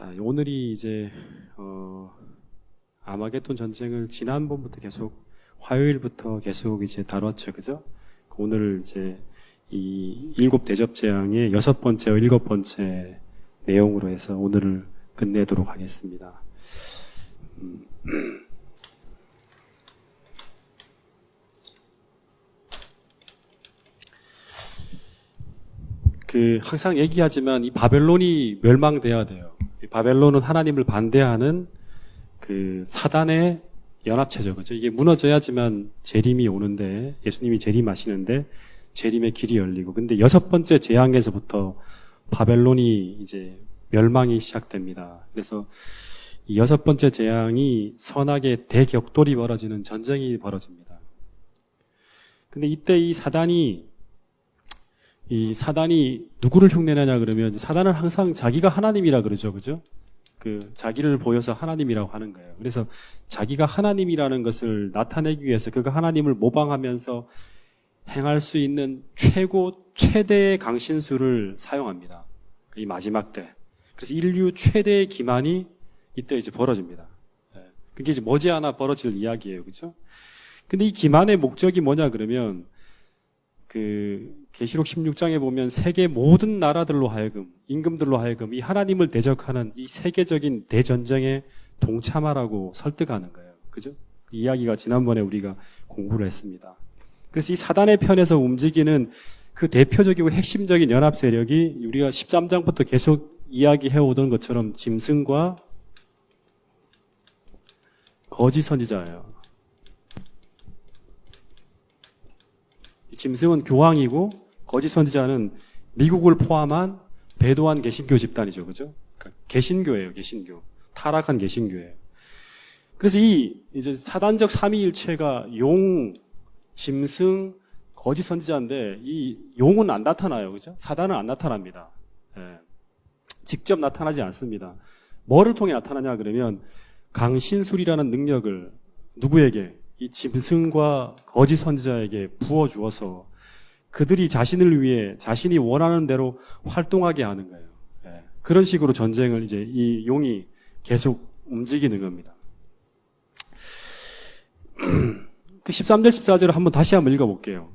자, 오늘이 이제 아마겟돈 전쟁을 지난번부터 계속 화요일부터 계속 이제 다뤘죠, 그죠? 오늘 이제 이 7대접 재앙의 6번째와 7번째 내용으로 해서 오늘을 끝내도록 하겠습니다. 항상 얘기하지만 이 바벨론이 멸망돼야 돼요. 이 바벨론은 하나님을 반대하는 사단의 연합체죠. 그죠? 이게 무너져야지만 재림이 오는데, 예수님이 재림하시는데, 재림의 길이 열리고. 근데 6번째 재앙에서부터 바벨론이 이제 멸망이 시작됩니다. 그래서 이 6번째 재앙이 선악의 대격돌이 벌어지는 전쟁이 벌어집니다. 근데 이때 이 사단이 누구를 흉내내냐 그러면, 사단은 항상 자기가 하나님이라 그러죠. 그죠? 자기를 보여서 하나님이라고 하는 거예요. 그래서 자기가 하나님이라는 것을 나타내기 위해서 그가 하나님을 모방하면서 행할 수 있는 최대의 강신술을 사용합니다. 이 마지막 때. 그래서 인류 최대의 기만이 이때 이제 벌어집니다. 그게 이제 머지않아 벌어질 이야기예요. 그죠? 근데 이 기만의 목적이 뭐냐 그러면, 계시록 16장에 보면 세계 모든 나라들로 하여금, 임금들로 하여금 이 하나님을 대적하는 이 세계적인 대전쟁에 동참하라고 설득하는 거예요. 그죠? 그 이야기가 지난번에 우리가 공부를 했습니다. 그래서 이 사단의 편에서 움직이는 그 대표적이고 핵심적인 연합 세력이 우리가 13장부터 계속 이야기해 오던 것처럼 짐승과 거짓 선지자예요. 짐승은 교황이고 거짓 선지자는 미국을 포함한 배도한 개신교 집단이죠. 그죠? 그러니까 개신교예요, 개신교. 타락한 개신교예요. 그래서 이제 사단적 삼위일체가 용, 짐승, 거짓 선지자인데, 이 용은 안 나타나요. 그죠? 사단은 안 나타납니다. 예. 직접 나타나지 않습니다. 뭐를 통해 나타나냐 그러면, 강신술이라는 능력을 누구에게? 이 짐승과 거짓 선지자에게 부어주어서 그들이 자신을 위해 자신이 원하는 대로 활동하게 하는 거예요. 예. 그런 식으로 전쟁을 이제 이 용이 계속 움직이는 겁니다. 13절, 14절을 한번 다시 한번 읽어볼게요.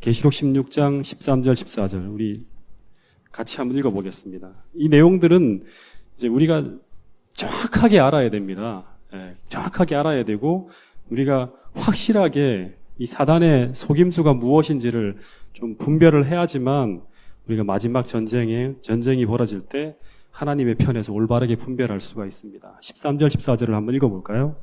계시록 16장 13절, 14절 우리 같이 한번 읽어보겠습니다. 이 내용들은 이제 우리가 정확하게 알아야 됩니다. 예. 정확하게 알아야 되고 우리가 확실하게 이 사단의 속임수가 무엇인지를 좀 분별을 해야지만 우리가 마지막 전쟁이 벌어질 때 하나님의 편에서 올바르게 분별할 수가 있습니다. 13절, 14절을 한번 읽어볼까요?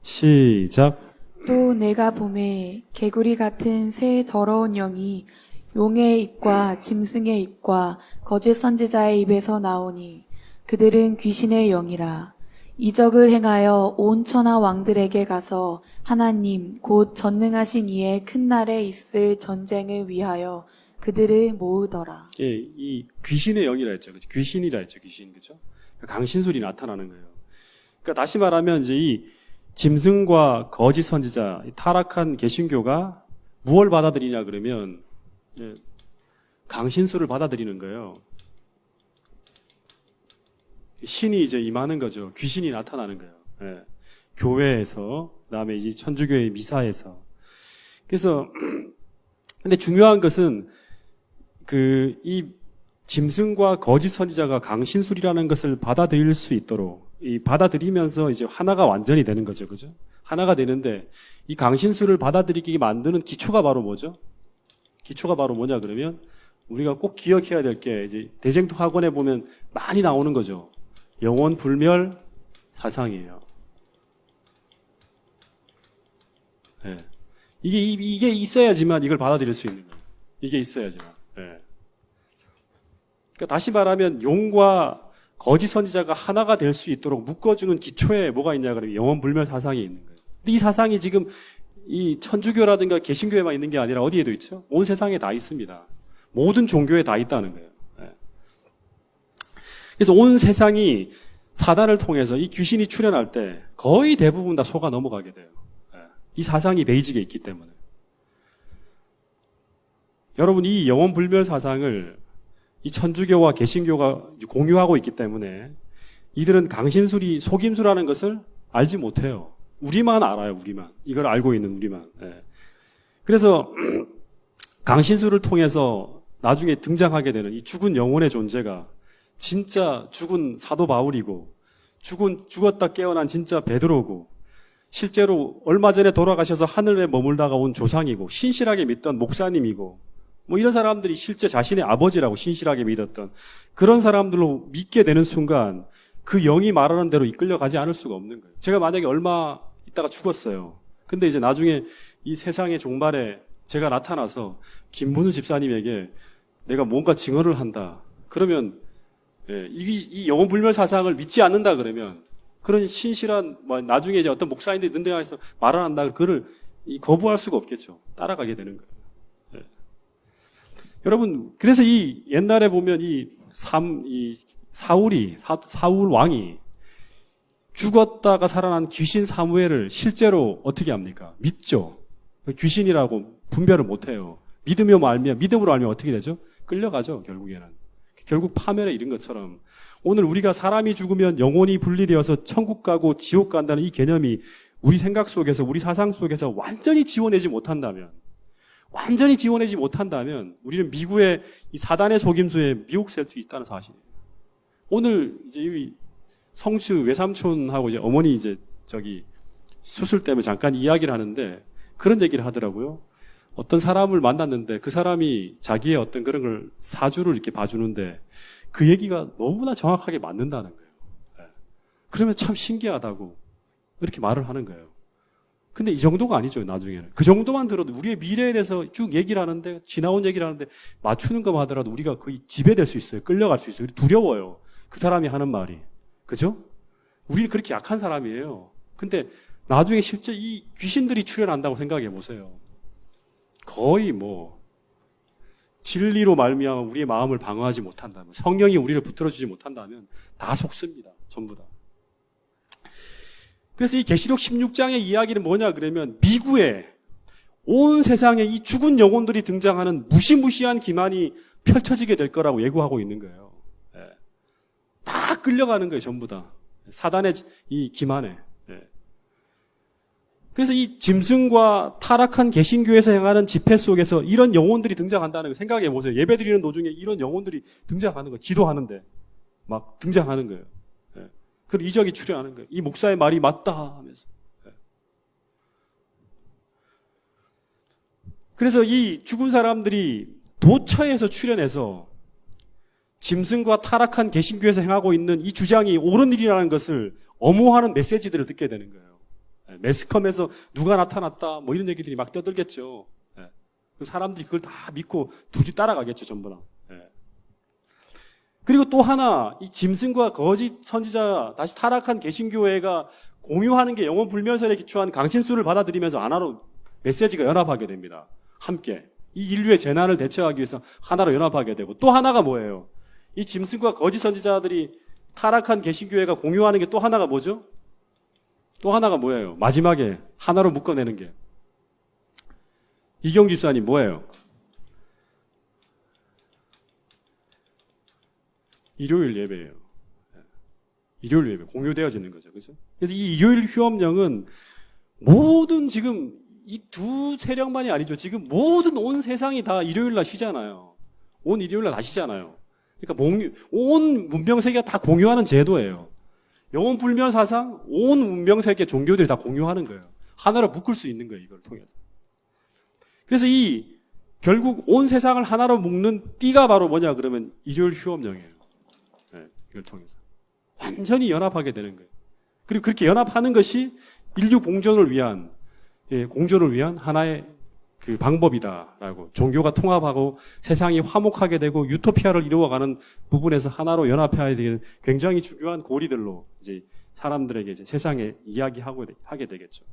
시작. 또 내가 보매 개구리 같은 새 더러운 영이 용의 입과 짐승의 입과 거짓 선지자의 입에서 나오니 그들은 귀신의 영이라. 이적을 행하여 온 천하 왕들에게 가서 하나님 곧 전능하신 이의 큰 날에 있을 전쟁을 위하여 그들을 모으더라. 예, 이 귀신의 영이라 했죠. 그죠? 귀신이라 했죠. 귀신. 그죠? 강신술이 나타나는 거예요. 그러니까 다시 말하면 이제 이 짐승과 거짓 선지자, 타락한 개신교가 무엇을 받아들이냐 그러면 강신술을 받아들이는 거예요. 신이 이제 임하는 거죠. 귀신이 나타나는 거예요. 예. 교회에서, 그다음에 이제 천주교의 미사에서. 그래서 근데 중요한 것은 이 짐승과 거짓 선지자가 강신술이라는 것을 받아들일 수 있도록 받아들이면서 이제 하나가 완전히 되는 거죠. 그죠? 하나가 되는데 이 강신술을 받아들이게 만드는 기초가 바로 뭐죠? 기초가 바로 뭐냐 그러면 우리가 꼭 기억해야 될 게 이제 대쟁투 학원에 보면 많이 나오는 거죠. 영원 불멸 사상이에요. 네. 이게 있어야지만 이걸 받아들일 수 있는 거예요. 이게 있어야지만. 네. 그러니까 다시 말하면 용과 거짓 선지자가 하나가 될 수 있도록 묶어주는 기초에 뭐가 있냐 그러면 영원 불멸 사상이 있는 거예요. 근데 이 사상이 지금 이 천주교라든가 개신교에만 있는 게 아니라 어디에도 있죠? 온 세상에 다 있습니다. 모든 종교에 다 있다는 거예요. 그래서 온 세상이 사단을 통해서 이 귀신이 출현할 때 거의 대부분 다 속아 넘어가게 돼요. 이 사상이 베이직에 있기 때문에. 여러분, 이 영원 불멸 사상을 이 천주교와 개신교가 공유하고 있기 때문에 이들은 강신술이 속임수라는 것을 알지 못해요. 우리만 알아요, 우리만. 이걸 알고 있는 우리만. 예. 그래서 강신술을 통해서 나중에 등장하게 되는 이 죽은 영혼의 존재가 진짜 죽은 사도 바울이고 죽었다 깨어난 진짜 베드로고 실제로 얼마 전에 돌아가셔서 하늘에 머물다가 온 조상이고 신실하게 믿던 목사님이고 뭐 이런 사람들이 실제 자신의 아버지라고 신실하게 믿었던 그런 사람들로 믿게 되는 순간 그 영이 말하는 대로 이끌려가지 않을 수가 없는 거예요. 제가 만약에 얼마 있다가 죽었어요. 근데 이제 나중에 이 세상의 종말에 제가 나타나서 김문우 집사님에게 내가 뭔가 증언을 한다. 그러면 이 영혼불멸 사상을 믿지 않는다 그러면 그런 신실한 나중에 이제 어떤 목사님들이 능력해서 말을 한다. 그거를 거부할 수가 없겠죠. 따라가게 되는 거예요. 예. 여러분 그래서 이 옛날에 보면 사울 왕이 죽었다가 살아난 귀신 사무엘을 실제로 어떻게 합니까? 믿죠. 귀신이라고 분별을 못해요. 믿음으로 알면 어떻게 되죠? 끌려가죠. 결국에는. 결국 파멸에 이른 것처럼 오늘 우리가 사람이 죽으면 영혼이 분리되어서 천국 가고 지옥 간다는 이 개념이 우리 생각 속에서 우리 사상 속에서 완전히 지워내지 못한다면 우리는 미국의 이 사단의 속임수에 미혹될 수 있다는 사실이에요. 오늘 이제 이 성수 외삼촌하고 이제 어머니 이제 수술 때문에 잠깐 이야기를 하는데 그런 얘기를 하더라고요. 어떤 사람을 만났는데 그 사람이 자기의 어떤 그런 걸 사주를 이렇게 봐주는데 그 얘기가 너무나 정확하게 맞는다는 거예요. 그러면 참 신기하다고 이렇게 말을 하는 거예요. 근데 이 정도가 아니죠, 나중에는. 그 정도만 들어도 우리의 미래에 대해서 쭉 얘기를 하는데, 지나온 얘기를 하는데, 맞추는 것만 하더라도 우리가 거의 지배될 수 있어요. 끌려갈 수 있어요. 두려워요. 그 사람이 하는 말이. 그죠? 우리는 그렇게 약한 사람이에요. 근데 나중에 실제 이 귀신들이 출현한다고 생각해 보세요. 거의 진리로 말미암아 우리의 마음을 방어하지 못한다면, 성령이 우리를 붙들어주지 못한다면 다 속습니다. 전부 다. 그래서 이 계시록 16장의 이야기는 뭐냐 그러면 미국에 온 세상에 이 죽은 영혼들이 등장하는 무시무시한 기만이 펼쳐지게 될 거라고 예고하고 있는 거예요. 다 끌려가는 거예요. 전부 다. 사단의 이 기만에. 그래서 이 짐승과 타락한 개신교에서 행하는 집회 속에서 이런 영혼들이 등장한다는 거 생각해 보세요. 예배 드리는 도중에 이런 영혼들이 등장하는 거예요. 기도하는데 막 등장하는 거예요. 그리고 이적이 출현하는 거예요. 이 목사의 말이 맞다 하면서. 그래서 이 죽은 사람들이 도처에서 출현해서 짐승과 타락한 개신교에서 행하고 있는 이 주장이 옳은 일이라는 것을 엄호하는 메시지들을 듣게 되는 거예요. 매스컴에서 누가 나타났다 뭐 이런 얘기들이 막 떠들겠죠. 사람들이 그걸 다 믿고 둘이 따라가겠죠. 전부 다. 그리고 또 하나 이 짐승과 거짓 선지자 다시 타락한 개신교회가 공유하는 게 영혼 불멸설에 기초한 강신술을 받아들이면서 하나로 메시지가 연합하게 됩니다. 함께 이 인류의 재난을 대처하기 위해서 하나로 연합하게 되고 또 하나가 뭐예요? 이 짐승과 거짓 선지자들이 타락한 개신교회가 공유하는 게 또 하나가 뭐죠? 또 하나가 뭐예요? 마지막에 하나로 묶어내는 게 이경 집사님 뭐예요? 일요일 예배예요. 일요일 예배 공유되어지는 거죠. 그렇죠? 그래서 이 일요일 휴업령은 모든 지금 이 두 세력만이 아니죠. 지금 모든 온 세상이 다 일요일 날 쉬잖아요. 온 일요일 날 다 쉬잖아요. 그러니까 온 문명 세계가 다 공유하는 제도예요. 영혼 불멸 사상, 온 문명 세계 종교들이 다 공유하는 거예요. 하나로 묶을 수 있는 거예요. 이걸 통해서. 그래서 결국 온 세상을 하나로 묶는 띠가 바로 뭐냐 그러면 일요일 휴업령이에요. 이걸 통해서 완전히 연합하게 되는 거예요. 그리고 그렇게 연합하는 것이 인류 공존을 위한 하나의 그 방법이다라고 종교가 통합하고 세상이 화목하게 되고 유토피아를 이루어가는 부분에서 하나로 연합해야 되는 굉장히 중요한 고리들로 이제 사람들에게 이제 세상에 하게 되겠죠.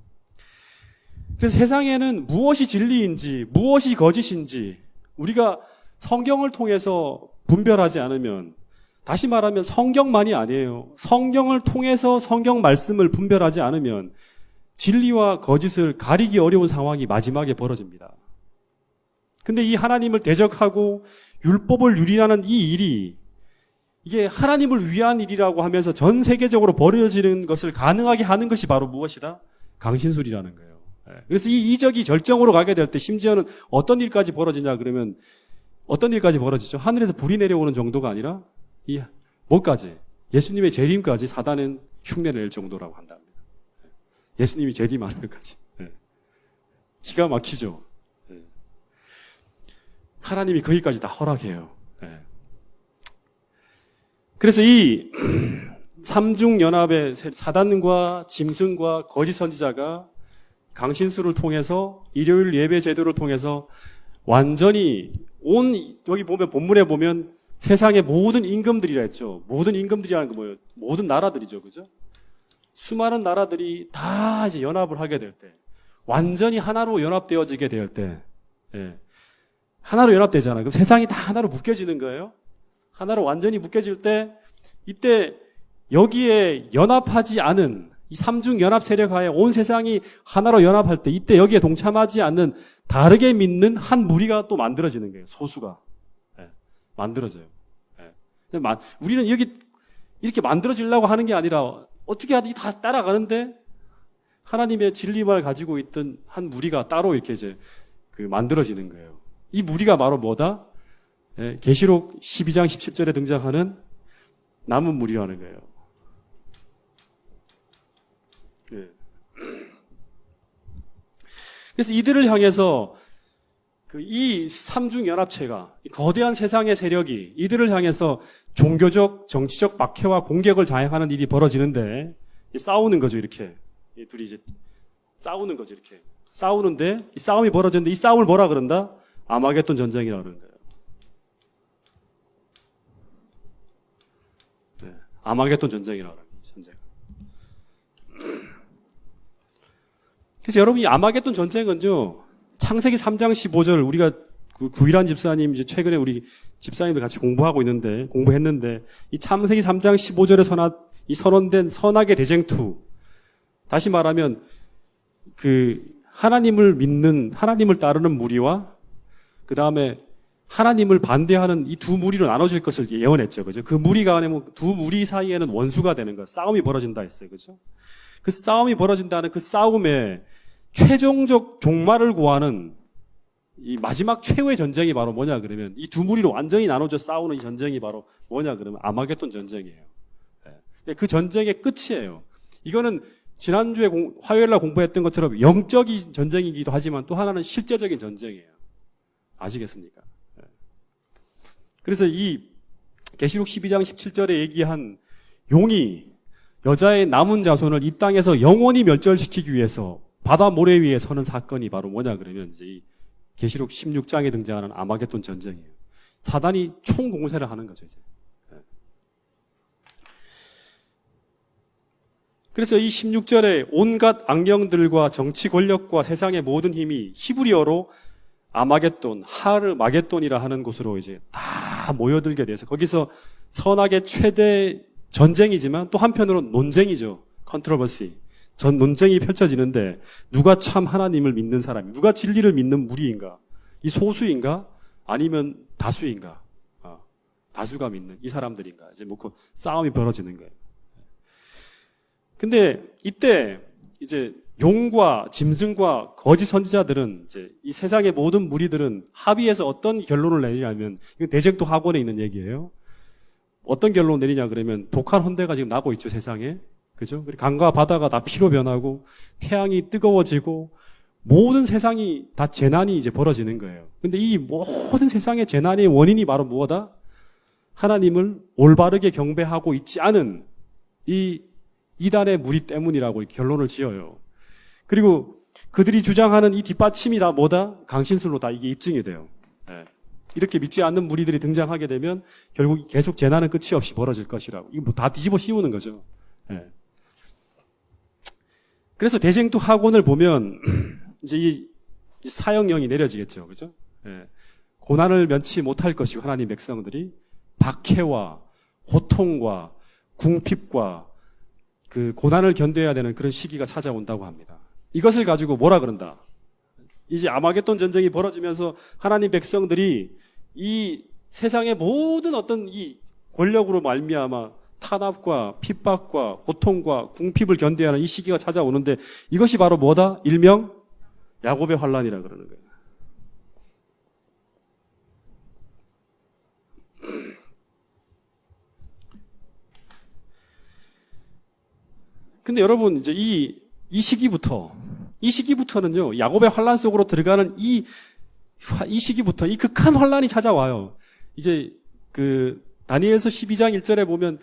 그래서 세상에는 무엇이 진리인지 무엇이 거짓인지 우리가 성경을 통해서 분별하지 않으면 다시 말하면 성경만이 아니에요. 성경을 통해서 성경 말씀을 분별하지 않으면 진리와 거짓을 가리기 어려운 상황이 마지막에 벌어집니다. 근데 이 하나님을 대적하고 율법을 유린하는 이 일이 이게 하나님을 위한 일이라고 하면서 전 세계적으로 벌어지는 것을 가능하게 하는 것이 바로 무엇이다? 강신술이라는 거예요. 그래서 이 이적이 절정으로 가게 될 때 심지어는 어떤 일까지 벌어지냐 그러면 어떤 일까지 벌어지죠? 하늘에서 불이 내려오는 정도가 아니라 이 뭐까지? 예수님의 재림까지 사단은 흉내를 낼 정도라고 한답니다. 예수님이 재림하는 것까지. 기가 막히죠. 하나님이 거기까지 다 허락해요. 그래서 이 삼중연합의 사단과 짐승과 거짓 선지자가 강신술을 통해서 일요일 예배 제도를 통해서 완전히 여기 보면 본문에 보면 세상의 모든 임금들이라 했죠. 모든 임금들이라는 거 뭐예요? 모든 나라들이죠. 그죠? 수많은 나라들이 다 이제 연합을 하게 될 때, 완전히 하나로 연합되어지게 될 때, 하나로 연합되잖아요. 그럼 세상이 다 하나로 묶여지는 거예요. 하나로 완전히 묶여질 때, 이때 여기에 연합하지 않은 이 삼중 연합 세력하에 온 세상이 하나로 연합할 때, 이때 여기에 동참하지 않는 다르게 믿는 한 무리가 또 만들어지는 거예요. 소수가 만들어져요. 우리는 여기 이렇게 만들어지려고 하는 게 아니라 어떻게 하든지 다 따라가는데 하나님의 진리만 가지고 있던 한 무리가 따로 이렇게 이제 만들어지는 거예요. 이 무리가 바로 뭐다? 계시록 12장 17절에 등장하는 남은 무리라는 거예요. 그래서 이들을 향해서 이 삼중연합체가, 이 거대한 세상의 세력이 이들을 향해서 종교적, 정치적 박해와 공격을 자행하는 일이 벌어지는데, 싸우는 거죠, 이렇게. 이 둘이 이제 싸우는 거죠, 이렇게. 싸우는데, 이 싸움이 벌어졌는데, 이 싸움을 뭐라 그런다? 아마겟돈 전쟁이라고 그러는 거예요. 아마겟돈 전쟁이라고 그러는 거예요, 전쟁. 그래서 여러분, 이 아마겟돈 전쟁은요, 창세기 3장 15절, 우리가 구일한 집사님, 이제 최근에 우리 집사님들 같이 공부했는데, 이 창세기 3장 15절에 이 선언된 선악의 대쟁투, 다시 말하면, 하나님을 믿는, 하나님을 따르는 무리와, 그 다음에 하나님을 반대하는 이 두 무리로 나눠질 것을 예언했죠. 그죠? 그 무리가 아니면 두 무리 사이에는 원수가 되는 거, 싸움이 벌어진다 했어요. 그죠? 그 싸움이 벌어진다는 그 싸움에 최종적 종말을 구하는 이 마지막 최후의 전쟁이 바로 뭐냐 그러면 이 두 무리로 완전히 나눠져 싸우는 이 전쟁이 바로 뭐냐 그러면 아마겟돈 전쟁이에요. 그 전쟁의 끝이에요. 이거는 지난주에 화요일날 공부했던 것처럼 영적인 전쟁이기도 하지만 또 하나는 실제적인 전쟁이에요. 아시겠습니까? 그래서 이 계시록 12장 17절에 얘기한 용이 여자의 남은 자손을 이 땅에서 영원히 멸절시키기 위해서 바다 모래 위에 서는 사건이 바로 뭐냐 그러면 이제 이 계시록 16장에 등장하는 아마겟돈 전쟁이에요. 사단이 총공세를 하는 거죠, 이제. 그래서 이 16절에 온갖 악령들과 정치 권력과 세상의 모든 힘이 히브리어로 아마겟돈, 하르마겟돈이라 하는 곳으로 이제 다 모여들게 돼서 거기서 선악의 최대 전쟁이지만 또 한편으로는 논쟁이죠. 컨트로버시. 전 논쟁이 펼쳐지는데 누가 참 하나님을 믿는 사람이, 누가 진리를 믿는 무리인가? 이 소수인가? 아니면 다수인가? 다수가 믿는 이 사람들인가? 이제 뭐 그 싸움이 벌어지는 거예요. 근데 이때 이제 용과 짐승과 거짓 선지자들은 이제 이 세상의 모든 무리들은 합의해서 어떤 결론을 내리냐면 이건 대쟁도 학원에 있는 얘기예요. 어떤 결론을 내리냐 그러면 독한 헌대가 지금 나고 있죠, 세상에. 그죠? 강과 바다가 다 피로 변하고 태양이 뜨거워지고 모든 세상이 다 재난이 이제 벌어지는 거예요. 근데 이 모든 세상의 재난의 원인이 바로 무엇이다? 하나님을 올바르게 경배하고 있지 않은 이 이단의 무리 때문이라고 결론을 지어요. 그리고 그들이 주장하는 이 뒷받침이 다 뭐다? 강신술로 다 이게 입증이 돼요. 이렇게 믿지 않는 무리들이 등장하게 되면 결국 계속 재난은 끝이 없이 벌어질 것이라고. 이거 뭐 다 뒤집어 씌우는 거죠. 그래서 대쟁투 학원을 보면 이제 이 사형령이 내려지겠죠. 그죠? 고난을 면치 못할 것이고 하나님 백성들이 박해와 고통과 궁핍과 그 고난을 견뎌야 되는 그런 시기가 찾아온다고 합니다. 이것을 가지고 뭐라 그런다? 이제 아마겟돈 전쟁이 벌어지면서 하나님 백성들이 이 세상의 모든 어떤 이 권력으로 말미암아 탄압과 핍박과 고통과 궁핍을 견뎌야 하는 이 시기가 찾아오는데 이것이 바로 뭐다? 일명 야곱의 환란이라 그러는 거예요. 근데 여러분 이제 이 시기부터는요 야곱의 환란 속으로 들어가는 이 시기부터 이 극한 환란이 찾아와요. 이제 그 다니엘서 12장 1절에 보면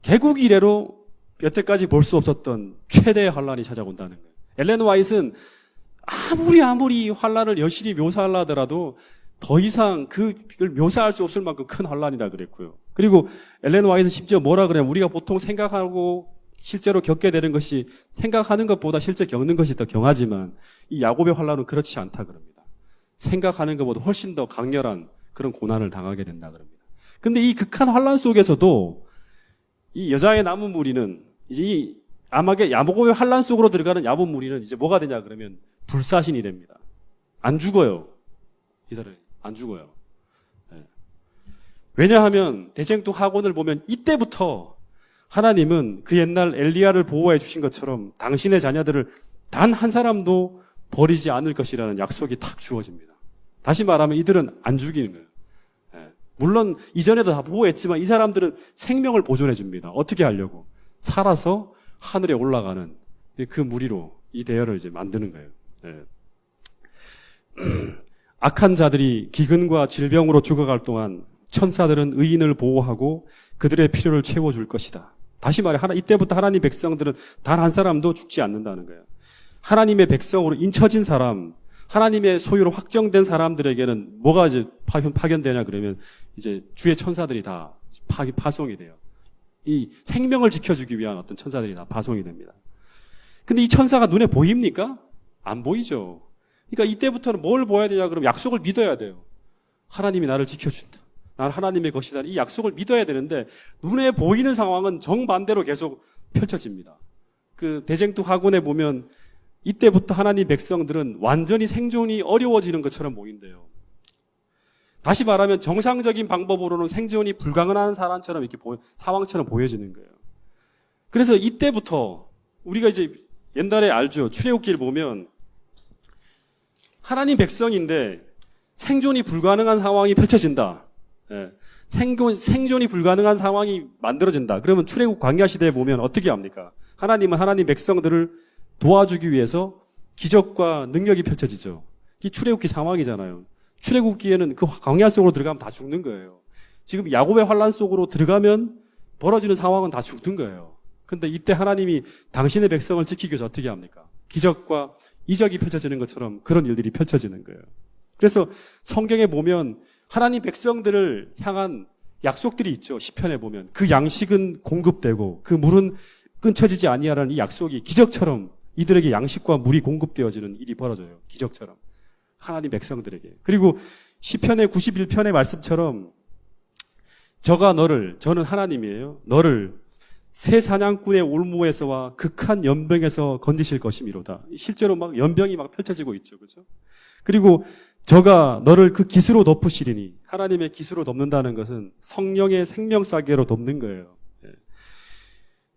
개국 이래로 여태까지 볼 수 없었던 최대의 환란이 찾아온다는 거예요. 엘렌 화이트는 아무리 환란을 여실히 묘사하려 하더라도 더 이상 그걸 묘사할 수 없을 만큼 큰 환란이라 그랬고요. 그리고 엘렌 화이트는 심지어 뭐라 그래요? 우리가 보통 생각하고 실제로 겪게 되는 것이 생각하는 것보다 실제 겪는 것이 더 경하지만 이 야곱의 환란은 그렇지 않다 그럽니다. 생각하는 것보다 훨씬 더 강렬한 그런 고난을 당하게 된다 그럽니다. 근데 이 극한 환란 속에서도 이 여자의 남은 무리는 이제 이 야곱의 환란 속으로 들어가는 야곱 무리는 이제 뭐가 되냐 그러면 불사신이 됩니다. 안 죽어요. 이 사람이 안 죽어요. 네. 왜냐하면 대쟁투 학원을 보면 이때부터 하나님은 그 옛날 엘리야를 보호해 주신 것처럼 당신의 자녀들을 단 한 사람도 버리지 않을 것이라는 약속이 탁 주어집니다. 다시 말하면 이들은 안 죽이는 거예요. 예. 물론 이전에도 다 보호했지만 이 사람들은 생명을 보존해 줍니다. 어떻게 하려고? 살아서 하늘에 올라가는 그 무리로 이 대열을 이제 만드는 거예요. 예. 악한 자들이 기근과 질병으로 죽어갈 동안 천사들은 의인을 보호하고 그들의 필요를 채워줄 것이다. 다시 말해 이때부터 하나님 백성들은 단 한 사람도 죽지 않는다는 거예요. 하나님의 백성으로 인쳐진 사람, 하나님의 소유로 확정된 사람들에게는 뭐가 이제 파견되냐 그러면 이제 주의 천사들이 다 파송이 돼요. 이 생명을 지켜주기 위한 어떤 천사들이 다 파송이 됩니다. 근데 이 천사가 눈에 보입니까? 안 보이죠. 그러니까 이때부터는 뭘 보아야 되냐 그러면 약속을 믿어야 돼요. 하나님이 나를 지켜준다. 난 하나님의 것이다. 이 약속을 믿어야 되는데 눈에 보이는 상황은 정반대로 계속 펼쳐집니다. 그 대쟁투 학원에 보면 이때부터 하나님 백성들은 완전히 생존이 어려워지는 것처럼 보인대요. 다시 말하면 정상적인 방법으로는 생존이 불가능한 사람처럼 이렇게 상황처럼 보여지는 거예요. 그래서 이때부터 우리가 이제 옛날에 알죠. 출애굽기를 보면 하나님 백성인데 생존이 불가능한 상황이 펼쳐진다. 예. 생존이 불가능한 상황이 만들어진다. 그러면 출애굽 광야 시대에 보면 어떻게 합니까? 하나님은 하나님 백성들을 도와주기 위해서 기적과 능력이 펼쳐지죠. 이 출애굽기 상황이잖아요. 출애굽기에는 그 광야 속으로 들어가면 다 죽는 거예요. 지금 야곱의 환란 속으로 들어가면 벌어지는 상황은 다 죽는 거예요. 근데 이때 하나님이 당신의 백성을 지키기 위해서 어떻게 합니까? 기적과 이적이 펼쳐지는 것처럼 그런 일들이 펼쳐지는 거예요. 그래서 성경에 보면 하나님 백성들을 향한 약속들이 있죠. 시편에 보면 그 양식은 공급되고 그 물은 끊쳐지지 아니하라는 이 약속이 기적처럼 이들에게 양식과 물이 공급되어지는 일이 벌어져요. 기적처럼 하나님 백성들에게. 그리고 시편의 91편의 말씀처럼 저는 하나님이에요. 너를 새 사냥꾼의 올무에서와 극한 연병에서 건지실 것이미로다. 실제로 막 연병이 막 펼쳐지고 있죠. 그죠? 그리고 저가 너를 그 기수로 덮으시리니, 하나님의 기수로 덮는다는 것은 성령의 생명싸개로 덮는 거예요.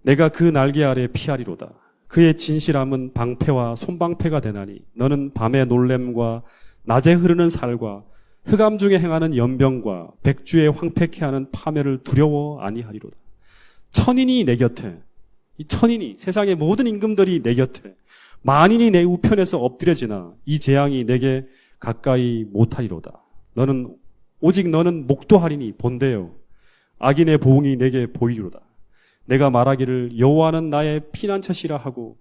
내가 그 날개 아래 피하리로다. 그의 진실함은 방패와 손방패가 되나니 너는 밤의 놀램과 낮에 흐르는 살과 흑암 중에 행하는 연병과 백주에 황폐케 하는 파멸을 두려워 아니하리로다. 천인이 내 곁에, 이 천인이 세상의 모든 임금들이 내 곁에, 만인이 내 우편에서 엎드려지나 이 재앙이 내게 가까이 못하리로다. 오직 너는 목도하리니 본대요. 악인의 보응이 내게 보이리로다. 내가 말하기를 여호와는 나의 피난처시라 하고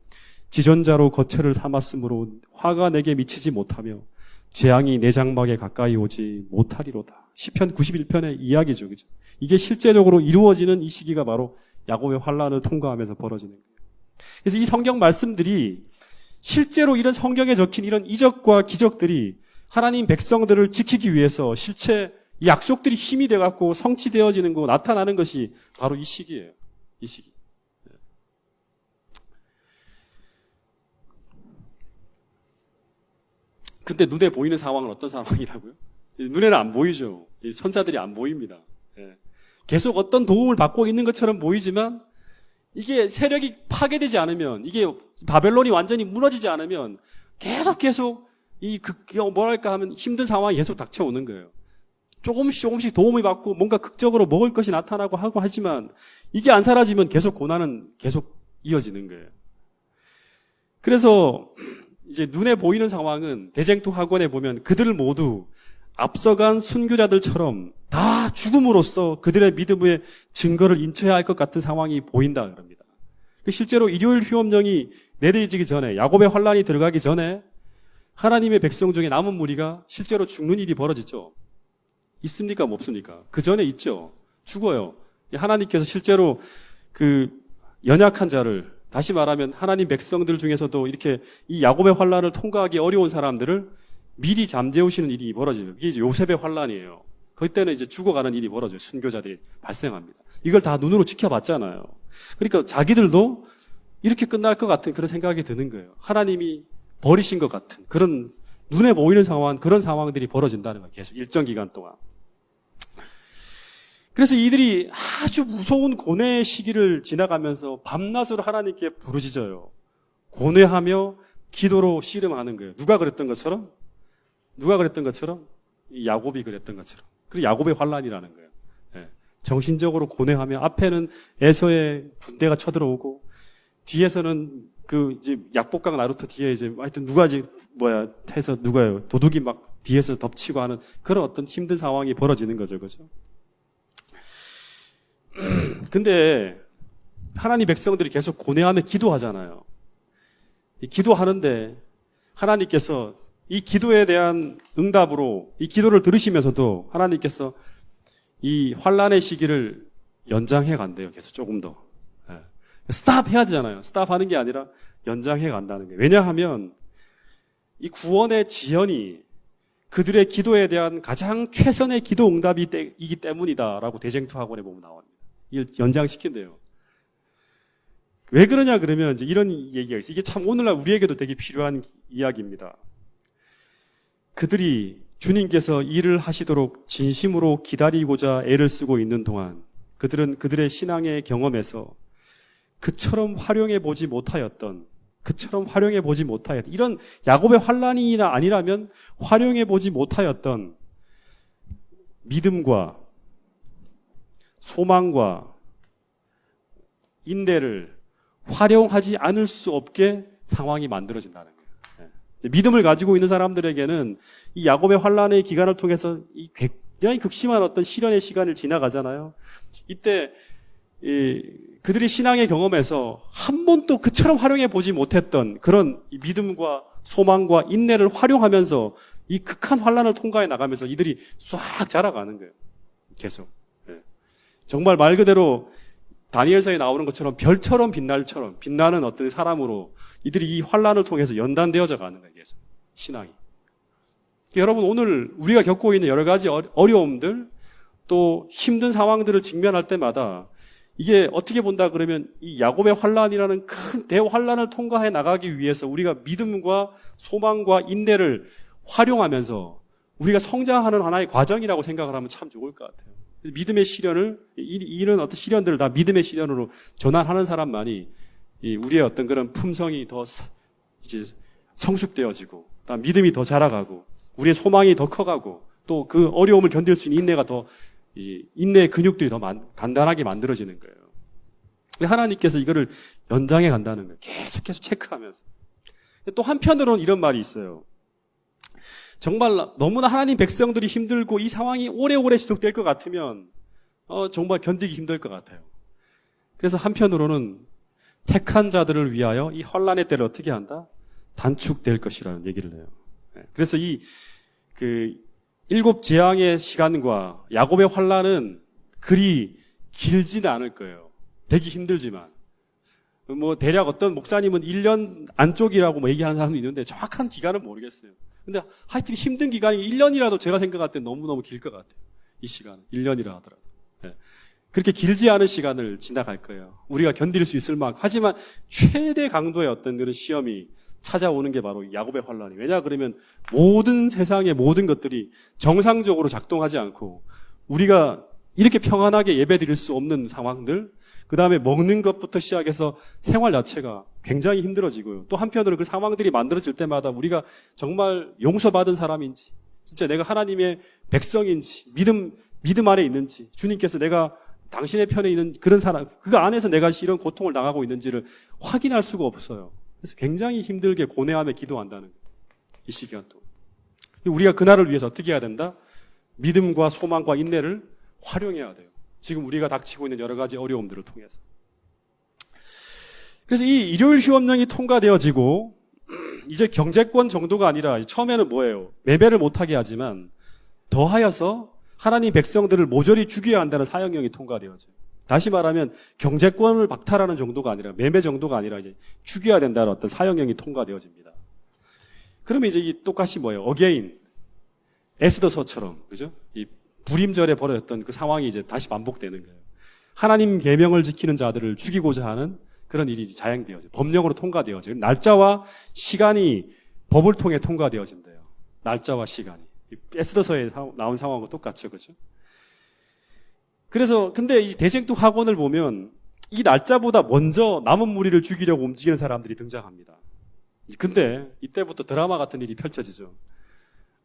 지존자로 거처를 삼았으므로 화가 내게 미치지 못하며 재앙이 내 장막에 가까이 오지 못하리로다. 시편 91편의 이야기죠. 그죠? 이게 실제적으로 이루어지는 이 시기가 바로 야곱의 환란을 통과하면서 벌어지는 거예요. 그래서 이 성경 말씀들이 실제로 이런 성경에 적힌 이런 이적과 기적들이 하나님 백성들을 지키기 위해서 실체 이 약속들이 힘이 돼갖고 성취되어지는 거 나타나는 것이 바로 이 시기예요. 이 시기. 근데 눈에 보이는 상황은 어떤 상황이라고요? 눈에는 안 보이죠. 이 천사들이 안 보입니다. 계속 어떤 도움을 받고 있는 것처럼 보이지만 이게 세력이 파괴되지 않으면, 이게 바벨론이 완전히 무너지지 않으면 계속 뭐랄까 하면 힘든 상황이 계속 닥쳐오는 거예요. 조금씩 도움을 받고 뭔가 극적으로 먹을 것이 나타나고 하고 하지만 이게 안 사라지면 계속 고난은 계속 이어지는 거예요. 그래서 이제 눈에 보이는 상황은 대쟁투 학원에 보면 그들 모두 앞서간 순교자들처럼 다 죽음으로써 그들의 믿음의 증거를 인쳐야 할 것 같은 상황이 보인다 그럽니다. 실제로 일요일 휴업령이 내려지기 전에, 야곱의 환란이 들어가기 전에 하나님의 백성 중에 남은 무리가 실제로 죽는 일이 벌어지죠. 있습니까? 없습니까? 그 전에 있죠. 죽어요. 하나님께서 실제로 그 연약한 자를, 다시 말하면 하나님 백성들 중에서도 이렇게 이 야곱의 환란을 통과하기 어려운 사람들을 미리 잠재우시는 일이 벌어져요. 이게 이제 요셉의 환란이에요. 그때는 이제 죽어가는 일이 벌어져요. 순교자들이 발생합니다. 이걸 다 눈으로 지켜봤잖아요. 그러니까 자기들도 이렇게 끝날 것 같은 그런 생각이 드는 거예요. 하나님이 버리신 것 같은 그런 눈에 보이는 상황, 그런 상황들이 벌어진다는 거예요. 계속 일정 기간 동안. 그래서 이들이 아주 무서운 고뇌의 시기를 지나가면서 밤낮으로 하나님께 부르짖어요. 고뇌하며 기도로 씨름하는 거예요. 누가 그랬던 것처럼? 이 야곱이 그랬던 것처럼. 그리고 야곱의 환란이라는 거예요. 예. 정신적으로 고뇌하며 앞에는 에서의 군대가 쳐들어오고 뒤에서는 이제 약복강 나루토 뒤에 이제 하여튼 해서 누가요? 도둑이 막 뒤에서 덮치고 하는 그런 어떤 힘든 상황이 벌어지는 거죠. 그죠? 근데 하나님 백성들이 계속 고뇌하며 기도하잖아요. 이 기도하는데 하나님께서 이 기도에 대한 응답으로 이 기도를 들으시면서도 하나님께서 이 환란의 시기를 연장해 간대요. 계속 조금 더. 예. 스탑 해야 되잖아요. 스탑 하는 게 아니라 연장해 간다는 거예요. 왜냐하면 이 구원의 지연이 그들의 기도에 대한 가장 최선의 기도 응답이기 때문이다라고 대쟁투 학원에 보면 나옵니다. 이걸 연장시킨대요. 왜 그러냐 그러면 이제 이런 얘기가 있어요. 이게 참 오늘날 우리에게도 되게 필요한 이야기입니다. 그들이 주님께서 일을 하시도록 진심으로 기다리고자 애를 쓰고 있는 동안 그들은 그들의 신앙의 경험에서 그처럼 활용해 보지 못하였던 이런 야곱의 환란이나 아니라면 활용해 보지 못하였던 믿음과 소망과 인내를 활용하지 않을 수 없게 상황이 만들어진다는 거예요. 믿음을 가지고 있는 사람들에게는 이 야곱의 환란의 기간을 통해서 이 굉장히 극심한 어떤 시련의 시간을 지나가잖아요. 이때 그들이 신앙의 경험에서 한 번도 그처럼 활용해 보지 못했던 그런 이 믿음과 소망과 인내를 활용하면서 이 극한 환란을 통과해 나가면서 이들이 싹 자라가는 거예요. 계속. 정말 말 그대로 다니엘서에 나오는 것처럼 별처럼 빛나는 어떤 사람으로 이들이 이 환란을 통해서 연단되어져 가는 거예요. 계속. 신앙이. 여러분 오늘 우리가 겪고 있는 여러 가지 어려움들 또 힘든 상황들을 직면할 때마다 이게 어떻게 본다 그러면 이 야곱의 환란이라는 큰 대환란을 통과해 나가기 위해서 우리가 믿음과 소망과 인내를 활용하면서 우리가 성장하는 하나의 과정이라고 생각을 하면 참 좋을 것 같아요. 믿음의 시련을 이런 어떤 시련들을 다 믿음의 시련으로 전환하는 사람만이 우리의 어떤 그런 품성이 더 이제 성숙되어지고, 믿음이 더 자라가고, 우리의 소망이 더 커가고, 또 그 어려움을 견딜 수 있는 인내가 더 인내의 근육들이 더 단단하게 만들어지는 거예요. 하나님께서 이거를 연장해 간다는 거예요. 계속 체크하면서. 또 한편으로는 이런 말이 있어요. 정말 너무나 하나님 백성들이 힘들고 이 상황이 오래오래 지속될 것 같으면 정말 견디기 힘들 것 같아요. 그래서 한편으로는 택한 자들을 위하여 이 환란의 때를 어떻게 한다? 단축될 것이라는 얘기를 해요. 그래서 일곱 재앙의 시간과 야곱의 환란은 그리 길지는 않을 거예요. 되기 힘들지만. 대략 어떤 목사님은 1년 안쪽이라고 얘기하는 사람도 있는데 정확한 기간은 모르겠어요. 근데 하여튼 힘든 기간이 1년이라도 제가 생각할 때 너무너무 길 것 같아요. 이 시간은. 1년이라 하더라도. 그렇게 길지 않은 시간을 지나갈 거예요. 우리가 견딜 수 있을 만큼. 하지만 최대 강도의 어떤 그런 시험이 찾아오는 게 바로 야곱의 환란이에요. 왜냐 그러면 모든 세상의 모든 것들이 정상적으로 작동하지 않고 우리가 이렇게 평안하게 예배드릴 수 없는 상황들, 그 다음에 먹는 것부터 시작해서 생활 자체가 굉장히 힘들어지고요. 또 한편으로 그 상황들이 만들어질 때마다 우리가 정말 용서받은 사람인지, 진짜 내가 하나님의 백성인지, 믿음 안에 있는지, 주님께서 내가 당신의 편에 있는 그런 사람, 그 안에서 내가 이런 고통을 당하고 있는지를 확인할 수가 없어요. 그래서 굉장히 힘들게 고뇌하며 기도한다는 거예요. 이 시기간 동안. 우리가 그날을 위해서 어떻게 해야 된다? 믿음과 소망과 인내를 활용해야 돼요. 지금 우리가 닥치고 있는 여러 가지 어려움들을 통해서. 그래서 이 일요일 휴업령이 통과되어지고 이제 경제권 정도가 아니라 처음에는 뭐예요? 매매를 못하게 하지만 더하여서 하나님 백성들을 모조리 죽여야 한다는 사형령이 통과되어져요. 다시 말하면 경제권을 박탈하는 정도가 아니라 매매 정도가 아니라 이제 죽여야 된다는 어떤 사형령이 통과되어집니다. 그러면 이제 이 똑같이 뭐예요? 어게인 에스더서처럼 그죠? 이 불임절에 벌어졌던 그 상황이 이제 다시 반복되는 거예요. 하나님 계명을 지키는 자들을 죽이고자 하는 그런 일이 자행되어져요. 법령으로 통과되어져요. 날짜와 시간이 법을 통해 통과되어진대요. 날짜와 시간이. 에스더서에 나온 상황과 똑같죠. 그죠? 그래서 근데 이 대쟁투 학원을 보면 이 날짜보다 먼저 남은 무리를 죽이려고 움직이는 사람들이 등장합니다. 근데 이때부터 드라마 같은 일이 펼쳐지죠.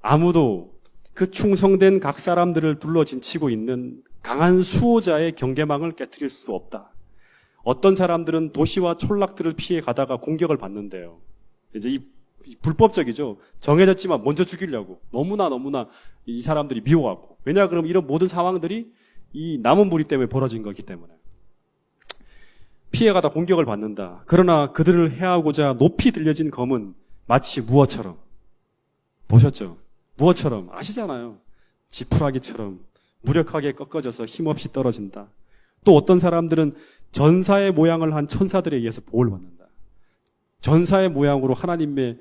아무도 그 충성된 각 사람들을 둘러진치고 있는 강한 수호자의 경계망을 깨트릴 수 없다. 어떤 사람들은 도시와 촌락들을 피해 가다가 공격을 받는데요. 이제 이 불법적이죠. 정해졌지만 먼저 죽이려고. 너무나 이 사람들이 미워하고. 왜냐 그러면 이런 모든 상황들이 이 남은 무리 때문에 벌어진 거기 때문에. 피해가다 공격을 받는다. 그러나 그들을 해하고자 높이 들려진 검은 마치 무엇처럼. 보셨죠? 무엇처럼 아시잖아요. 지푸라기처럼 무력하게 꺾어져서 힘없이 떨어진다. 또 어떤 사람들은 전사의 모양을 한 천사들에 의해서 보호를 받는다. 전사의 모양으로 하나님의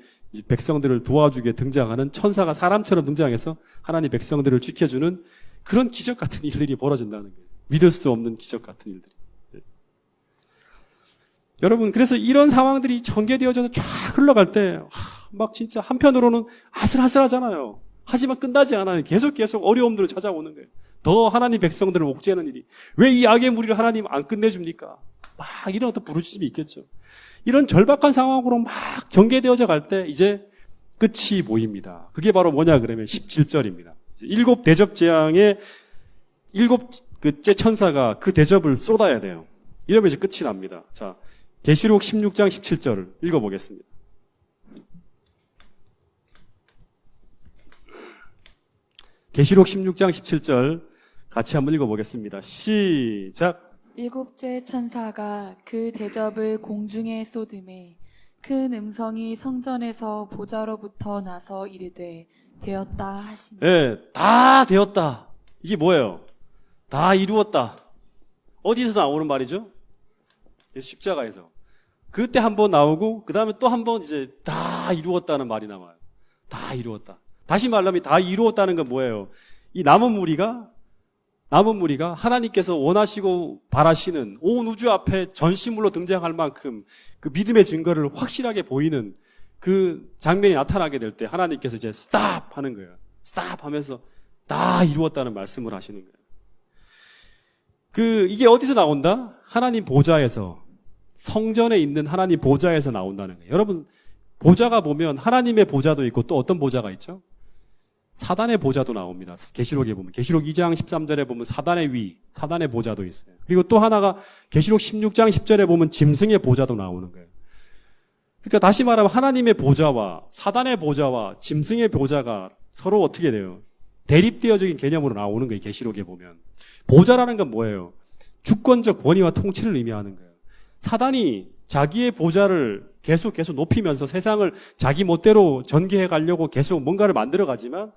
백성들을 도와주게 등장하는 천사가 사람처럼 등장해서 하나님 백성들을 지켜주는 그런 기적 같은 일들이 벌어진다는 거예요. 믿을 수 없는 기적 같은 일들이. 네. 여러분 그래서 이런 상황들이 전개되어져서 쫙 흘러갈 때 막 진짜 한편으로는 아슬아슬하잖아요. 하지만 끝나지 않아요. 계속 어려움들을 찾아오는 거예요. 더 하나님 백성들을 옥죄하는 일이. 왜 이 악의 무리를 하나님 안 끝내줍니까? 막 이런 어떤 부르짖음이 있겠죠. 이런 절박한 상황으로 막 전개되어져 갈 때 이제 끝이 보입니다. 그게 바로 뭐냐 그러면 17절입니다. 일곱 대접 재앙의 일곱째 천사가 그 대접을 쏟아야 돼요. 이러면 이제 끝이 납니다. 자, 계시록 16장 17절을 읽어보겠습니다. 계시록 16장 17절 같이 한번 읽어보겠습니다. 시작. 일곱째 천사가 그 대접을 공중에 쏟음에 큰 음성이 성전에서 보좌로부터 나서 이르되 되었다 하시니. 네, 다 되었다. 이게 뭐예요? 다 이루었다. 어디서 나오는 말이죠? 십자가에서. 그때 한 번 나오고 그 다음에 또 한 번 이제 다 이루었다는 말이 나와요. 다 이루었다. 다시 말하면 다 이루었다는 건 뭐예요? 이 남은 무리가 하나님께서 원하시고 바라시는 온 우주 앞에 전시물로 등장할 만큼 그 믿음의 증거를 확실하게 보이는 그 장면이 나타나게 될 때 하나님께서 이제 스탑 하는 거예요. 스탑 하면서 다 이루었다는 말씀을 하시는 거예요. 이게 어디서 나온다? 하나님 보좌에서, 성전에 있는 하나님 보좌에서 나온다는 거예요. 여러분, 보좌가 보면 하나님의 보좌도 있고 또 어떤 보좌가 있죠? 사단의 보좌도 나옵니다. 계시록에 보면 계시록 2장 13절에 보면 사단의 위, 사단의 보좌도 있어요. 그리고 또 하나가 계시록 16장 10절에 보면 짐승의 보좌도 나오는 거예요. 그러니까 다시 말하면 하나님의 보좌와 사단의 보좌와 짐승의 보좌가 서로 어떻게 돼요? 대립되어적인 개념으로 나오는 거예요. 계시록에 보면. 보좌라는 건 뭐예요? 주권적 권위와 통치를 의미하는 거예요. 사단이 자기의 보좌를 계속 높이면서 세상을 자기 멋대로 전개해 가려고 계속 뭔가를 만들어 가지만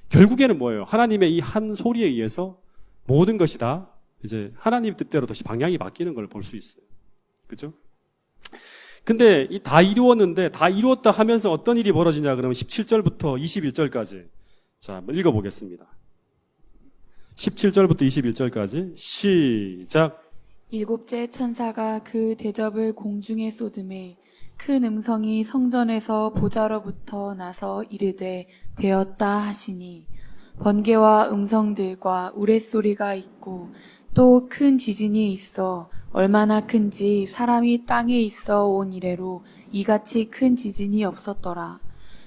결국에는 뭐예요? 하나님의 이 한 소리에 의해서 모든 것이 다 이제 하나님 뜻대로 다시 방향이 바뀌는 걸 볼 수 있어요. 그죠? 근데 이 다 이루었는데 다 이루었다 하면서 어떤 일이 벌어지냐 그러면 17절부터 21절까지 자, 한번 읽어보겠습니다. 17절부터 21절까지 시작. 일곱째 천사가 그 대접을 공중에 쏟음에 큰 음성이 성전에서 보좌로부터 나서 이르되 되었다 하시니 번개와 음성들과 우레소리가 있고 또 큰 지진이 있어 얼마나 큰지 사람이 땅에 있어 온 이래로 이같이 큰 지진이 없었더라.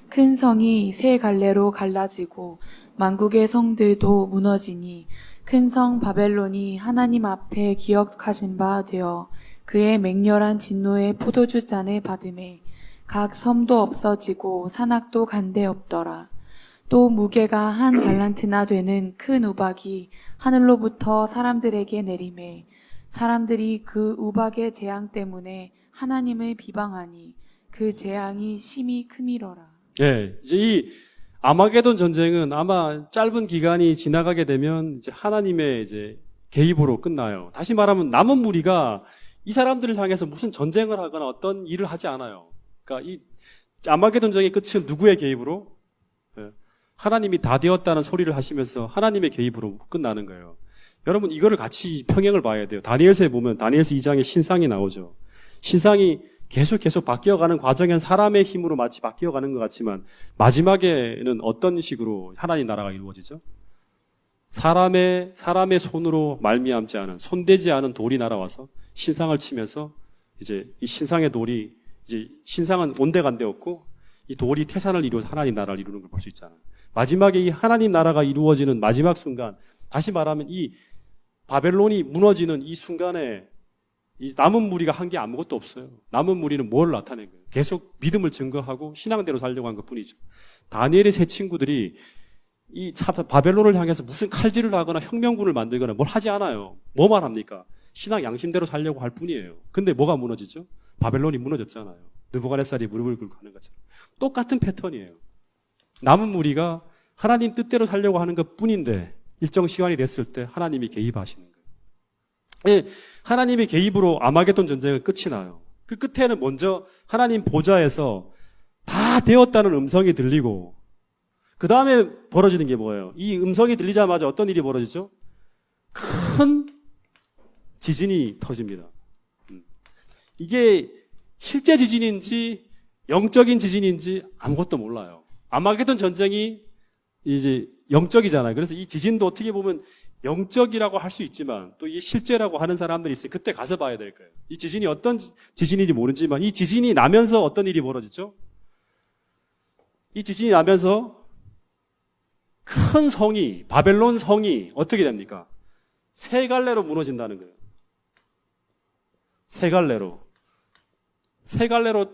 큰 성이 세 갈래로 갈라지고 만국의 성들도 무너지니 큰 성 바벨론이 하나님 앞에 기억하신 바 되어 그의 맹렬한 진노의 포도주 잔을 받음에 각 섬도 없어지고 산악도 간데 없더라. 또 무게가 한 달란트나 되는 큰 우박이 하늘로부터 사람들에게 내림에 사람들이 그 우박의 재앙 때문에 하나님을 비방하니 그 재앙이 심히 크미러라. 예, 이제 이 아마게돈 전쟁은 아마 짧은 기간이 지나가게 되면 이제 하나님의 이제 개입으로 끝나요. 다시 말하면 남은 무리가 이 사람들을 향해서 무슨 전쟁을 하거나 어떤 일을 하지 않아요. 그러니까 이 아마게돈 전쟁의 끝은 누구의 개입으로? 예, 하나님이 다 되었다는 소리를 하시면서 하나님의 개입으로 끝나는 거예요. 여러분 이거를 같이 평행을 봐야 돼요. 다니엘서에 보면 다니엘서 2장에 신상이 나오죠. 신상이 계속 바뀌어가는 과정엔 사람의 힘으로 마치 바뀌어가는 것 같지만 마지막에는 어떤 식으로 하나님 나라가 이루어지죠? 사람의 손으로 말미암지 않은 손대지 않은 돌이 날아와서 신상을 치면서 이제 이 신상의 돌이 이제 신상은 온데간데없고 이 돌이 태산을 이루어서 하나님 나라를 이루는 걸 볼 수 있잖아요. 마지막에 이 하나님 나라가 이루어지는 마지막 순간, 다시 말하면 이 바벨론이 무너지는 이 순간에 이 남은 무리가 한 게 아무것도 없어요. 남은 무리는 뭘 나타낸 거예요? 계속 믿음을 증거하고 신앙대로 살려고 한 것뿐이죠. 다니엘의 세 친구들이 이 바벨론을 향해서 무슨 칼질을 하거나 혁명군을 만들거나 뭘 하지 않아요. 뭐만 합니까? 신앙 양심대로 살려고 할 뿐이에요. 근데 뭐가 무너지죠? 바벨론이 무너졌잖아요. 느부갓네살이 무릎을 꿇고 하는 것처럼. 똑같은 패턴이에요. 남은 무리가 하나님 뜻대로 살려고 하는 것 뿐인데 일정 시간이 됐을 때 하나님이 개입하시는 거예요. 예, 하나님의 개입으로 아마게돈 전쟁은 끝이 나요. 그 끝에는 먼저 하나님 보좌에서 다 되었다는 음성이 들리고 그 다음에 벌어지는 게 뭐예요? 이 음성이 들리자마자 어떤 일이 벌어지죠? 큰 지진이 터집니다. 이게 실제 지진인지 영적인 지진인지 아무것도 몰라요. 아마게돈 전쟁이 이제 영적이잖아요. 그래서 이 지진도 어떻게 보면 영적이라고 할 수 있지만 또 이게 실제라고 하는 사람들이 있어요. 그때 가서 봐야 될 거예요. 이 지진이 어떤 지진인지 모르지만 이 지진이 나면서 어떤 일이 벌어지죠? 이 지진이 나면서 큰 성이, 바벨론 성이 어떻게 됩니까? 세 갈래로 무너진다는 거예요. 세 갈래로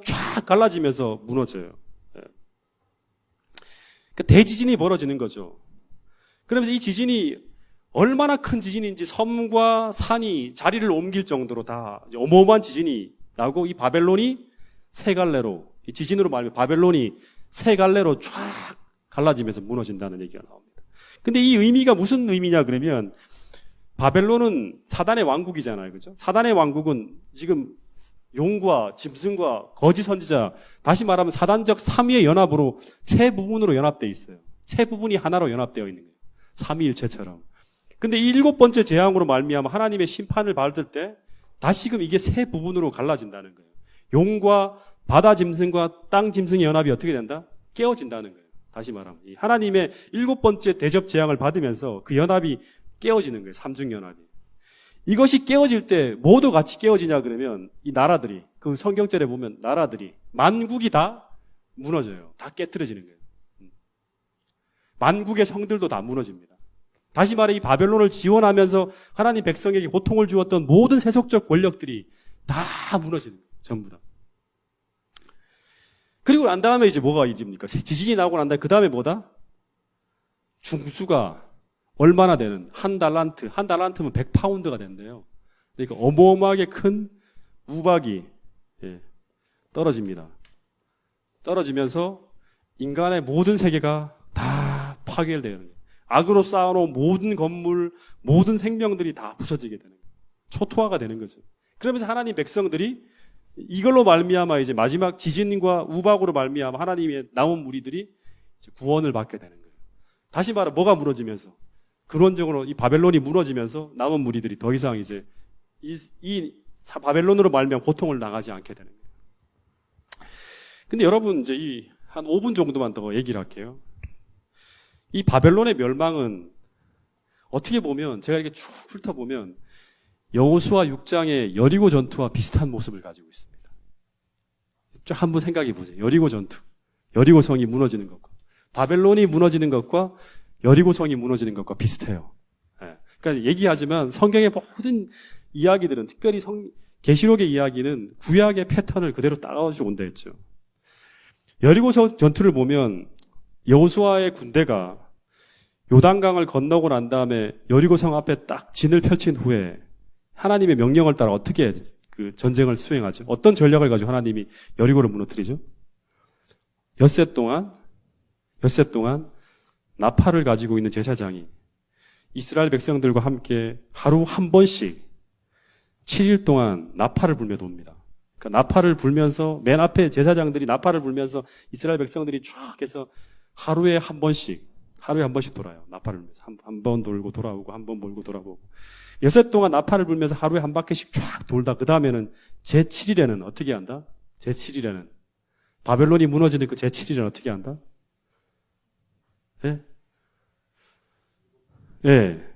쫙 갈라지면서 무너져요. 그러니까 대지진이 벌어지는 거죠. 그러면서 이 지진이 얼마나 큰 지진인지 섬과 산이 자리를 옮길 정도로 다 어마어마한 지진이 나고 이 바벨론이 세 갈래로, 이 지진으로 말하면 바벨론이 세 갈래로 쫙 갈라지면서 무너진다는 얘기가 나옵니다. 근데 이 의미가 무슨 의미냐 그러면 바벨론은 사단의 왕국이잖아요. 그죠? 사단의 왕국은 지금 용과 짐승과 거짓 선지자, 다시 말하면 사단적 삼위의 연합으로 세 부분으로 연합되어 있어요. 세 부분이 하나로 연합되어 있는 거예요. 삼위일체처럼. 근데 이 일곱 번째 재앙으로 말미암아 하나님의 심판을 받을 때 다시금 이게 세 부분으로 갈라진다는 거예요. 용과 바다 짐승과 땅 짐승의 연합이 어떻게 된다? 깨어진다는 거예요. 다시 말하면 이 하나님의 일곱 번째 대접 재앙을 받으면서 그 연합이 깨어지는 거예요. 삼중연합이. 이것이 깨어질 때 모두 같이 깨어지냐 그러면 이 나라들이, 그 성경절에 보면 나라들이, 만국이 다 무너져요. 다 깨트려지는 거예요. 만국의 성들도 다 무너집니다. 다시 말해 이 바벨론을 지원하면서 하나님 백성에게 고통을 주었던 모든 세속적 권력들이 다 무너지는 거예요. 전부 다. 그리고 난 다음에 이제 뭐가 일입니까? 지진이 나고 난 다음에 그 다음에 뭐다? 중수가 얼마나 되는 한 달란트면 100파운드가 된대요. 그러니까 어마어마하게 큰 우박이 떨어집니다. 떨어지면서 인간의 모든 세계가 다 파괴되는 거예요. 악으로 쌓아놓은 모든 건물, 모든 생명들이 다 부서지게 되는 거예요. 초토화가 되는 거죠. 그러면서 하나님 백성들이 이걸로 말미암아 이제 마지막 지진과 우박으로 말미암아 하나님의 남은 무리들이 이제 구원을 받게 되는 거예요. 다시 말해 뭐가 무너지면서 근원적으로 이 바벨론이 무너지면서 남은 무리들이 더 이상 이제 이 바벨론으로 말미암아 고통을 당하지 않게 되는 거예요. 근데 여러분 이제 한 5분 정도만 더 얘기를 할게요. 이 바벨론의 멸망은 어떻게 보면 제가 이렇게 쭉 훑어보면 여호수아 6장의 여리고 전투와 비슷한 모습을 가지고 있습니다. 쭉 한번 생각해 보세요. 여리고 전투. 여리고 성이 무너지는 것과 바벨론이 무너지는 것과 여리고 성이 무너지는 것과 비슷해요. 예. 그러니까 얘기하지만 성경의 모든 이야기들은 특별히 계시록의 이야기는 구약의 패턴을 그대로 따라가지고 온다 했죠. 여리고 전투를 보면 여호수아의 군대가 요단강을 건너고 난 다음에 여리고 성 앞에 딱 진을 펼친 후에 하나님의 명령을 따라 어떻게 그 전쟁을 수행하죠? 어떤 전략을 가지고 하나님이 여리고를 무너뜨리죠? 엿새 동안 나팔을 가지고 있는 제사장이 이스라엘 백성들과 함께 하루 한 번씩 7일 동안 나팔을 불며 돕니다. 그러니까 나팔을 불면서 맨 앞에 제사장들이 나팔을 불면서 이스라엘 백성들이 쫙 해서 하루에 한 번씩 돌아요. 나팔을 불면서 한 번 돌고 돌아오고 한 번 돌고 돌아오고 엿새 동안 나팔을 불면서 하루에 한 바퀴씩 쫙 돌다 그 다음에는 제7일에는 어떻게 한다? 제7일에는 바벨론이 무너지는 그 제7일에는 어떻게 한다? 예? 예.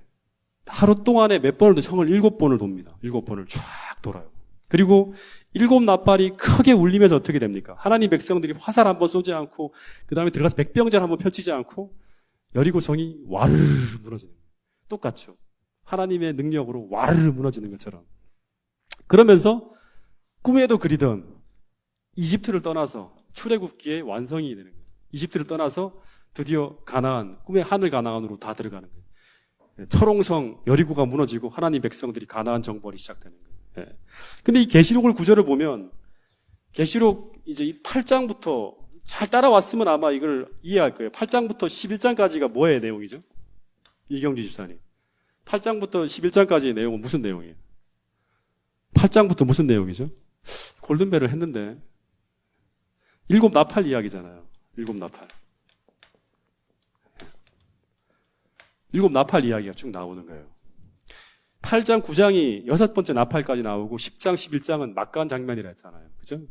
하루 동안에 몇 번을 성을 7번을 돕니다. 7번을 쫙 돌아요. 그리고 7 나팔이 크게 울리면서 어떻게 됩니까? 하나님 백성들이 화살 한번 쏘지 않고 그 다음에 들어가서 백병전 한번 펼치지 않고 여리고 성이 와르르 무너지는 거예요. 똑같죠. 하나님의 능력으로 와르르 무너지는 것처럼. 그러면서 꿈에도 그리던 이집트를 떠나서 출애굽기의 완성이 되는 거예요. 이집트를 떠나서 드디어 가나안, 꿈의 하늘 가나안으로 다 들어가는 거예요. 철옹성 여리고가 무너지고 하나님 백성들이 가나안 정벌이 시작되는 거예요. 예. 근데 이 계시록을 구절을 보면 계시록 이제 이 8장부터 잘 따라왔으면 아마 이걸 이해할 거예요. 8장부터 11장까지가 뭐의 내용이죠? 이경주 집사님. 8장부터 11장까지의 내용은 무슨 내용이에요? 8장부터 무슨 내용이죠? 골든벨을 했는데 7 나팔 이야기잖아요. 7 나팔. 7 나팔 이야기가 쭉 나오는 거예요. 8장, 9장이 6번째 나팔까지 나오고 10장, 11장은 막간 장면이라 했잖아요. 그죠?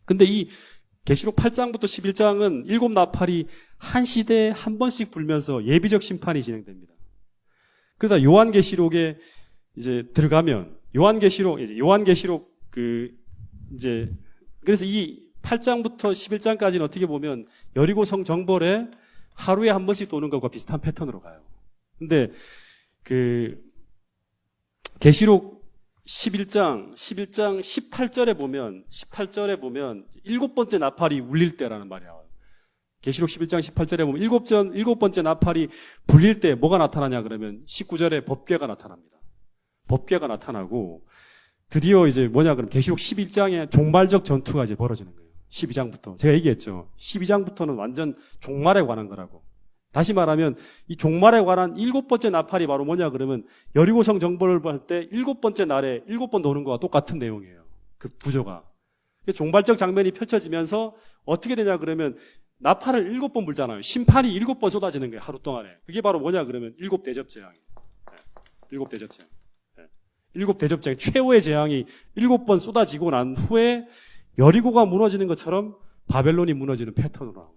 근데 이 계시록 8장부터 11장은 7 나팔이 한 시대에 한 번씩 불면서 예비적 심판이 진행됩니다. 그러다 요한계시록에 이제 들어가면 요한계시록 그래서 이 8장부터 11장까지는 어떻게 보면 여리고 성 정벌에 하루에 한 번씩 도는 것과 비슷한 패턴으로 가요. 근데 계시록 11장 18절에 보면 7번째 나팔이 울릴 때라는 말이 나와요. 계시록 11장 18절에 보면 7번째 나팔이 불릴 때 뭐가 나타나냐 그러면 19절에 법궤가 나타납니다. 법궤가 나타나고 드디어 이제 뭐냐 그러면 계시록 11장에 종말적 전투가 이제 벌어지는 거예요. 12장부터. 제가 얘기했죠. 12장부터는 완전 종말에 관한 거라고. 다시 말하면 이 종말에 관한 7번째 나팔이 바로 뭐냐 그러면 여리고성 정벌을 할 때 7번째 날에 7번 도는 거와 똑같은 내용이에요. 그 구조가. 종말적 장면이 펼쳐지면서 어떻게 되냐 그러면 나팔을 7번 불잖아요. 심판이 7번 쏟아지는 거예요. 하루 동안에. 그게 바로 뭐냐 그러면 7대접 재앙이에요. 7대접 재앙. 7대접 재앙. 최후의 재앙이 7번 쏟아지고 난 후에 여리고가 무너지는 것처럼 바벨론이 무너지는 패턴으로 나옵니다.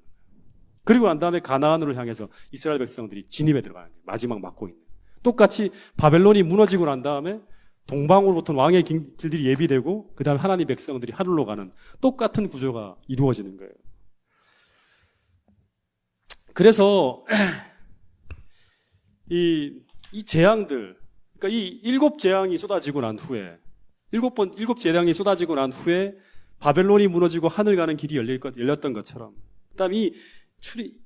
그리고 난 다음에 가나안으로 향해서 이스라엘 백성들이 진입에 들어가는 거예요. 마지막 막고 있는. 똑같이 바벨론이 무너지고 난 다음에 동방으로부터 왕의 길들이 예비되고 그 다음에 하나님 백성들이 하늘로 가는 똑같은 구조가 이루어지는 거예요. 그래서 이 재앙들, 그러니까 이 7 재앙이 쏟아지고 난 후에 7 재앙이 쏟아지고 난 후에 바벨론이 무너지고 하늘 가는 길이 열렸던 것처럼 그다음에 이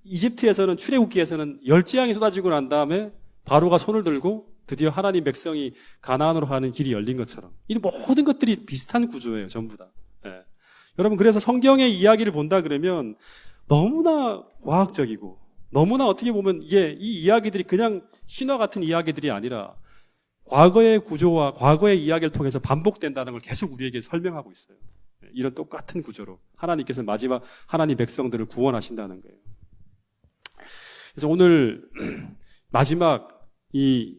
이집트에서는 출애굽기에서는 10재앙이 쏟아지고 난 다음에 바로가 손을 들고 드디어 하나님 백성이 가나안으로 가는 길이 열린 것처럼 이 모든 것들이 비슷한 구조예요. 전부 다. 예. 여러분 그래서 성경의 이야기를 본다 그러면 너무나 과학적이고 너무나 어떻게 보면 이 이야기들이 그냥 신화 같은 이야기들이 아니라 과거의 구조와 과거의 이야기를 통해서 반복된다는 걸 계속 우리에게 설명하고 있어요. 이런 똑같은 구조로 하나님께서 마지막 하나님 백성들을 구원하신다는 거예요. 그래서 오늘 마지막 이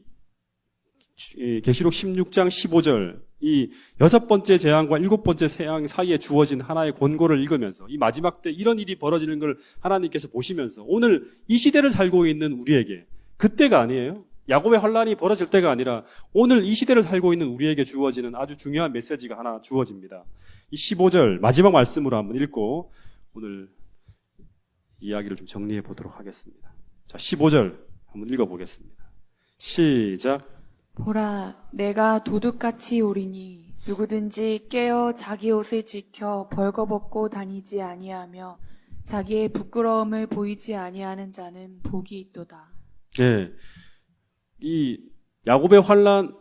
계시록 16장 15절 이 6번째 재앙과 7번째 재앙 사이에 주어진 하나의 권고를 읽으면서 이 마지막 때 이런 일이 벌어지는 걸 하나님께서 보시면서 오늘 이 시대를 살고 있는 우리에게 그때가 아니에요. 야곱의 환란이 벌어질 때가 아니라 오늘 이 시대를 살고 있는 우리에게 주어지는 아주 중요한 메시지가 하나 주어집니다. 이 15절 마지막 말씀으로 한번 읽고 오늘 이야기를 좀 정리해 보도록 하겠습니다. 자, 15절 한번 읽어보겠습니다. 시작. 보라, 내가 도둑같이 오리니 누구든지 깨어 자기 옷을 지켜 벌거벗고 다니지 아니하며 자기의 부끄러움을 보이지 아니하는 자는 복이 있도다. 네, 이 야곱의 환란이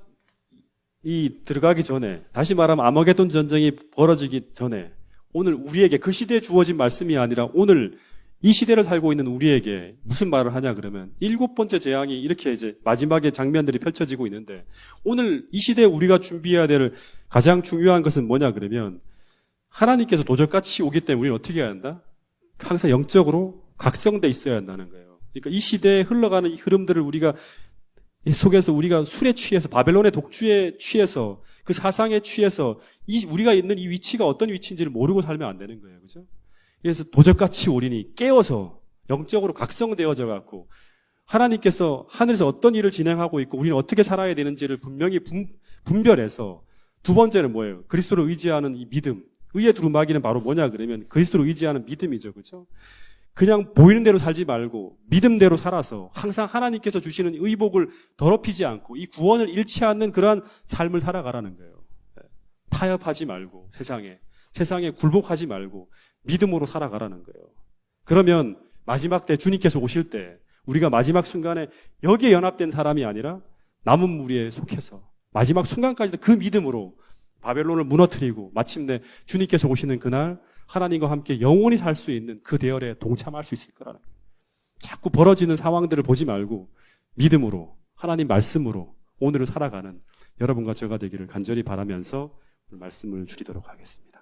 들어가기 전에, 다시 말하면 아마게돈 전쟁이 벌어지기 전에 오늘 우리에게 그 시대에 주어진 말씀이 아니라 오늘 이 시대를 살고 있는 우리에게 무슨 말을 하냐 그러면 7번째 재앙이 이렇게 이제 마지막에 장면들이 펼쳐지고 있는데 오늘 이 시대에 우리가 준비해야 될 가장 중요한 것은 뭐냐 그러면 하나님께서 도적같이 오기 때문에 우리는 어떻게 해야 한다? 항상 영적으로 각성돼 있어야 한다는 거예요. 그러니까 이 시대에 흘러가는 이 흐름들을 우리가 이 속에서 우리가 술에 취해서 바벨론의 독주에 취해서 그 사상에 취해서 우리가 있는 이 위치가 어떤 위치인지를 모르고 살면 안 되는 거예요. 그죠? 그래서 도적같이 오리니 깨어서 영적으로 각성되어져 갖고 하나님께서 하늘에서 어떤 일을 진행하고 있고 우리는 어떻게 살아야 되는지를 분명히 분별해서 두 번째는 뭐예요? 그리스도를 의지하는 이 믿음. 의의 두루마기는 바로 뭐냐 그러면 그리스도를 의지하는 믿음이죠. 그죠? 그냥 보이는 대로 살지 말고 믿음대로 살아서 항상 하나님께서 주시는 의복을 더럽히지 않고 이 구원을 잃지 않는 그러한 삶을 살아가라는 거예요. 타협하지 말고 세상에 굴복하지 말고 믿음으로 살아가라는 거예요. 그러면 마지막 때 주님께서 오실 때 우리가 마지막 순간에 여기에 연합된 사람이 아니라 남은 무리에 속해서 마지막 순간까지도 그 믿음으로 바벨론을 무너뜨리고 마침내 주님께서 오시는 그날 하나님과 함께 영원히 살 수 있는 그 대열에 동참할 수 있을 거라는 거예요. 자꾸 벌어지는 상황들을 보지 말고 믿음으로 하나님 말씀으로 오늘을 살아가는 여러분과 저가 되기를 간절히 바라면서 오늘 말씀을 줄이도록 하겠습니다.